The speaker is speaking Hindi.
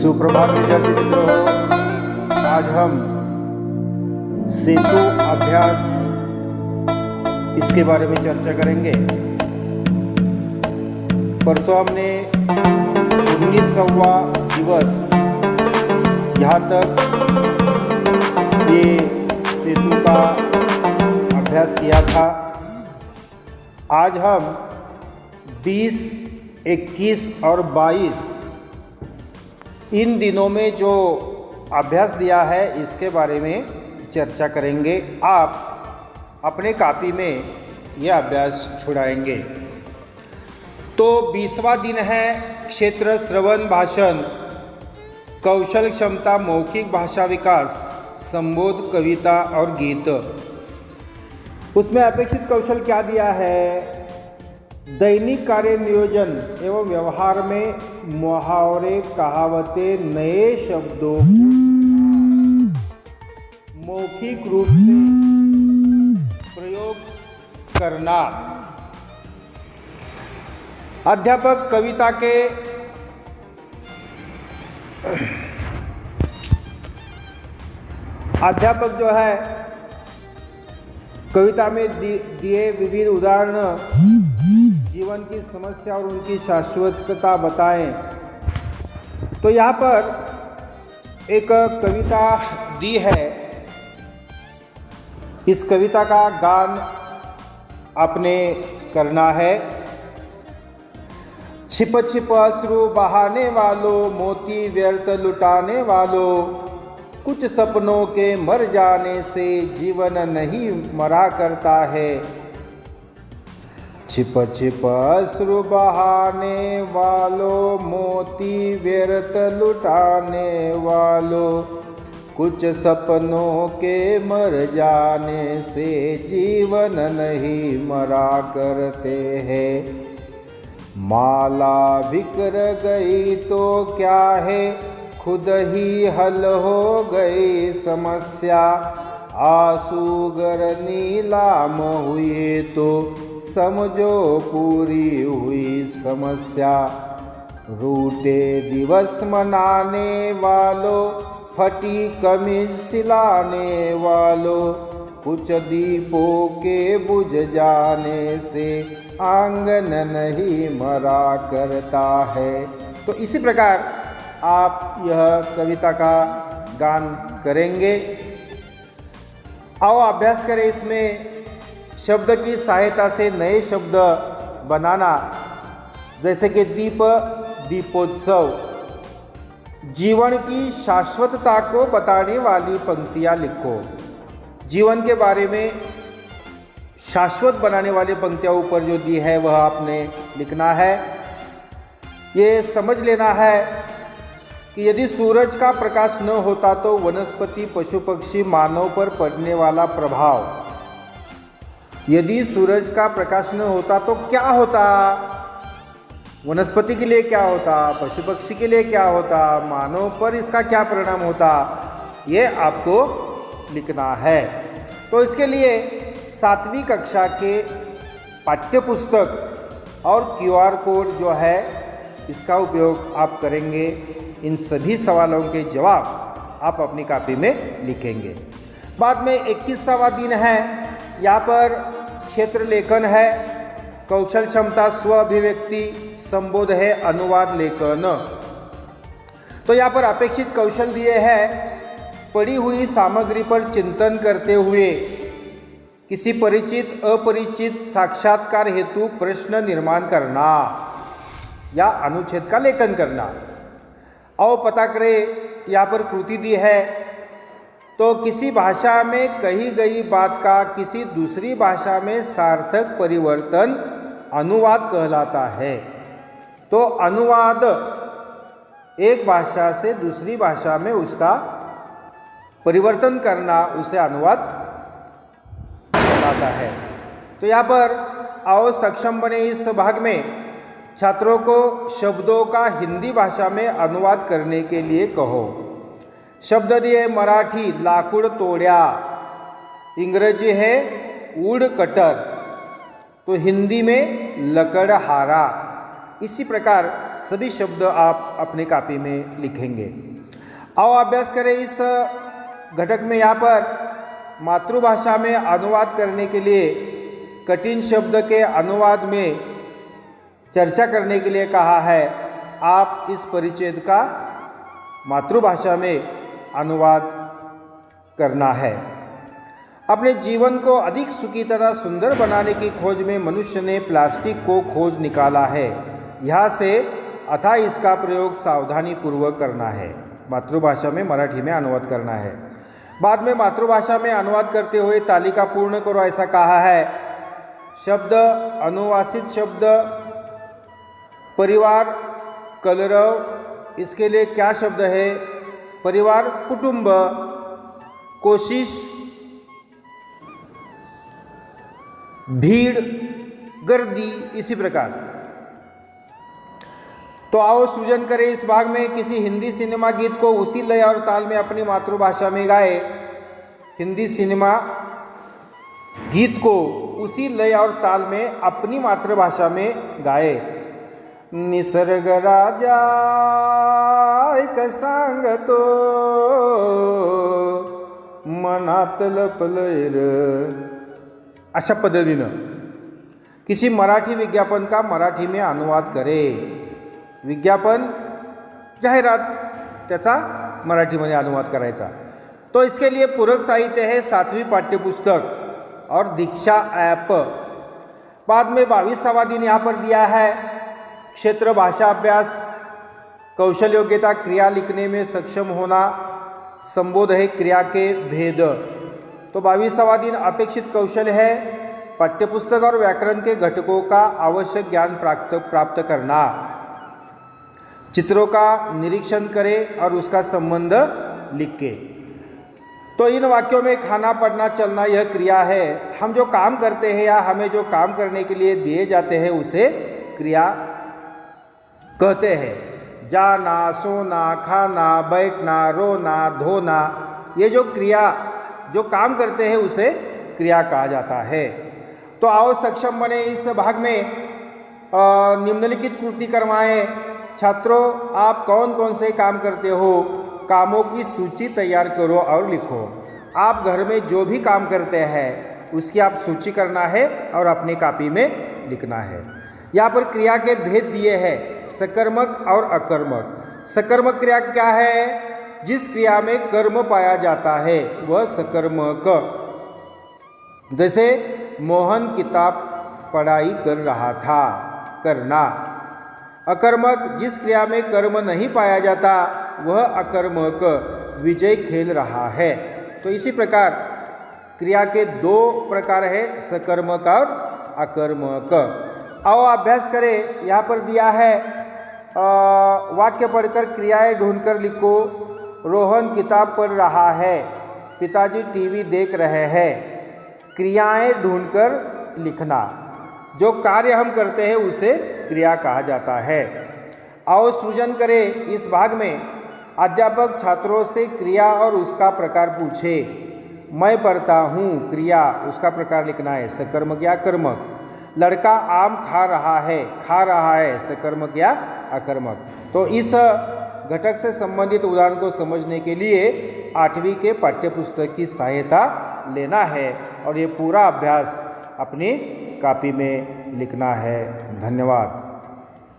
सुप्रभात विद्यार्थी मित्रों, आज हम सेतु अभ्यास इसके बारे में चर्चा करेंगे। परसों हमने 19वां दिवस यहाँ तक ये सेतु का अभ्यास किया था। आज हम 20, 21 और 22 इन दिनों में जो अभ्यास दिया है इसके बारे में चर्चा करेंगे। आप अपने कॉपी में यह अभ्यास छुड़ाएंगे। तो 20वां दिन है क्षेत्र श्रवण भाषण, कौशल क्षमता, मौखिक भाषा विकास, संबोध, कविता और गीत। उसमें अपेक्षित कौशल क्या दिया है? दैनिक कार्य नियोजन एवं व्यवहार में मुहावरे, कहावतें, नए शब्दों मौखिक रूप से प्रयोग करना। अध्यापक कविता के अध्यापक जो है कविता में दिए विभिन्न उदाहरण जीवन की समस्या और उनकी शाश्वतता बताएं। तो यहाँ पर एक कविता दी है। इस कविता का गान आपने करना है। छिप छिप अश्रु बहाने वालों, मोती व्यर्थ लुटाने वालों, कुछ सपनों के मर जाने से जीवन नहीं मरा करता है। छिप छिप अश्रु बहाने वालों, मोती व्यर्थ लुटाने वालों, कुछ सपनों के मर जाने से जीवन नहीं मरा करते हैं। माला बिखर गई तो क्या है, खुद ही हल हो गई समस्या। आंसू गर नीलाम हुए तो समझो पूरी हुई समस्या। रूठे दिवस मनाने वालों, फटी कमीज सिलाने वालों, कुछ दीपों के बुझ जाने से आंगन नहीं मरा करता है। तो इसी प्रकार आप यह कविता का गान करेंगे। आओ अभ्यास करें। इसमें शब्द की सहायता से नए शब्द बनाना, जैसे कि दीप, दीपोत्सव। जीवन की शाश्वतता को बताने वाली पंक्तियाँ लिखो। जीवन के बारे में शाश्वत बनाने वाली पंक्तियाँ ऊपर जो दी है वह आपने लिखना है। ये समझ लेना है कि यदि सूरज का प्रकाश न होता तो वनस्पति, पशु पक्षी, मानव पर पड़ने वाला प्रभाव। यदि सूरज का प्रकाश न होता तो क्या होता? वनस्पति के लिए क्या होता? पशु पक्षी के लिए क्या होता? मानव पर इसका क्या परिणाम होता? ये आपको लिखना है। तो इसके लिए 7वीं कक्षा के पाठ्यपुस्तक और QR कोड जो है इसका उपयोग आप करेंगे। इन सभी सवालों के जवाब आप अपनी कॉपी में लिखेंगे। बाद में 21वां दिन है। यहाँ पर क्षेत्र लेखन है, कौशल क्षमता, स्व अभिव्यक्ति, संबोध है, अनुवाद लेखन। तो यहाँ पर अपेक्षित कौशल दिए हैं। पढ़ी हुई सामग्री पर चिंतन करते हुए किसी परिचित अपरिचित साक्षात्कार हेतु प्रश्न निर्माण करना या अनुच्छेद का लेखन करना। आओ पता करें। यहाँ पर कृति दी है। तो किसी भाषा में कही गई बात का किसी दूसरी भाषा में सार्थक परिवर्तन अनुवाद कहलाता है। तो अनुवाद एक भाषा से दूसरी भाषा में उसका परिवर्तन करना, उसे अनुवाद कहलाता है। तो यहाँ पर आओ सक्षम बने। इस भाग में छात्रों को शब्दों का हिंदी भाषा में अनुवाद करने के लिए कहो। शब्द दिए मराठी लाकूड तोड्या, इंग्रजी है वुड कटर, तो हिंदी में लकड़हारा, इसी प्रकार सभी शब्द आप अपने कॉपी में लिखेंगे। आओ अभ्यास करें इस घटक में। यहाँ पर मातृभाषा में अनुवाद करने के लिए कठिन शब्द के अनुवाद में चर्चा करने के लिए कहा है। आप इस परिच्छेद का मातृभाषा में अनुवाद करना है। अपने जीवन को अधिक सुखी तथा सुंदर बनाने की खोज में मनुष्य ने प्लास्टिक को खोज निकाला है। यहाँ से अतः इसका प्रयोग सावधानी पूर्वक करना है। मातृभाषा में मराठी में अनुवाद करना है। बाद में मातृभाषा में अनुवाद करते हुए तालिका पूर्ण करो ऐसा कहा है। शब्द, अनुवासित शब्द, परिवार, कलरव, इसके लिए क्या शब्द है? परिवार, कुटुंब, कोशिश, भीड़, गर्दी, इसी प्रकार। तो आओ सृजन करें इस भाग में। किसी हिंदी सिनेमा गीत को उसी लय और ताल में अपनी मातृभाषा में गाए। हिंदी सिनेमा गीत को उसी लय और ताल में अपनी मातृभाषा में गाए। निसर्ग राजा एक सांगतो मनात लपलय र, अशा पद्धतीनं किसी मराठी विज्ञापन का मराठी में अनुवाद करें। विज्ञापन, जाहिरात, त्याचा मराठीमध्ये अनुवाद करायचा। तो इसके लिए पूरक साहित्य है 7वीं पाठ्यपुस्तक और दीक्षा ऐप। बाद में 22वां दिन यहाँ पर दिया है क्षेत्र भाषा अभ्यास, कौशल योग्यता, क्रिया लिखने में सक्षम होना, संबोध है क्रिया के भेद। तो 22वां दिन अपेक्षित कौशल है पाठ्यपुस्तक और व्याकरण के घटकों का आवश्यक ज्ञान प्राप्त करना। चित्रों का निरीक्षण करें और उसका संबंध लिख के। तो इन वाक्यों में खाना, पढ़ना, चलना यह क्रिया है। हम जो काम करते हैं या हमें जो काम करने के लिए दिए जाते हैं उसे क्रिया कहते हैं। जाना, सोना, खाना, बैठना, रोना, धोना, ये जो क्रिया, जो काम करते हैं उसे क्रिया कहा जाता है। तो आओ सक्षम बने इस भाग में। निम्नलिखित कृति करवाएं। छात्रों, आप कौन कौन से काम करते हो? कामों की सूची तैयार करो और लिखो। आप घर में जो भी काम करते हैं उसकी आप सूची करना है और अपनी कॉपी में लिखना है। यहाँ पर क्रिया के भेद दिए हैं, सकर्मक और अकर्मक। सकर्मक क्रिया क्या है? जिस क्रिया में कर्म पाया जाता है वह सकर्मक। जैसे मोहन किताब पढ़ाई कर रहा था, करना। अकर्मक, जिस क्रिया में कर्म नहीं पाया जाता वह अकर्मक, विजय खेल रहा है। तो इसी प्रकार क्रिया के 2 प्रकार है, सकर्मक और अकर्मक। आओ अभ्यास करें। यहाँ पर दिया है वाक्य पढ़कर क्रियाएं ढूंढकर लिखो। रोहन किताब पढ़ रहा है, पिताजी टीवी देख रहे हैं। क्रियाएं ढूंढकर लिखना। जो कार्य हम करते हैं उसे क्रिया कहा जाता है। आओ सृजन करें इस भाग में। अध्यापक छात्रों से क्रिया और उसका प्रकार पूछे। मैं पढ़ता हूँ, क्रिया, उसका प्रकार लिखना है, सकर्मक या कर्मक। लड़का आम खा रहा है, सकर्मक या अकर्मक। तो इस घटक से संबंधित उदाहरण को समझने के लिए 8वीं के पाठ्यपुस्तक की सहायता लेना है और ये पूरा अभ्यास अपनी कॉपी में लिखना है। धन्यवाद।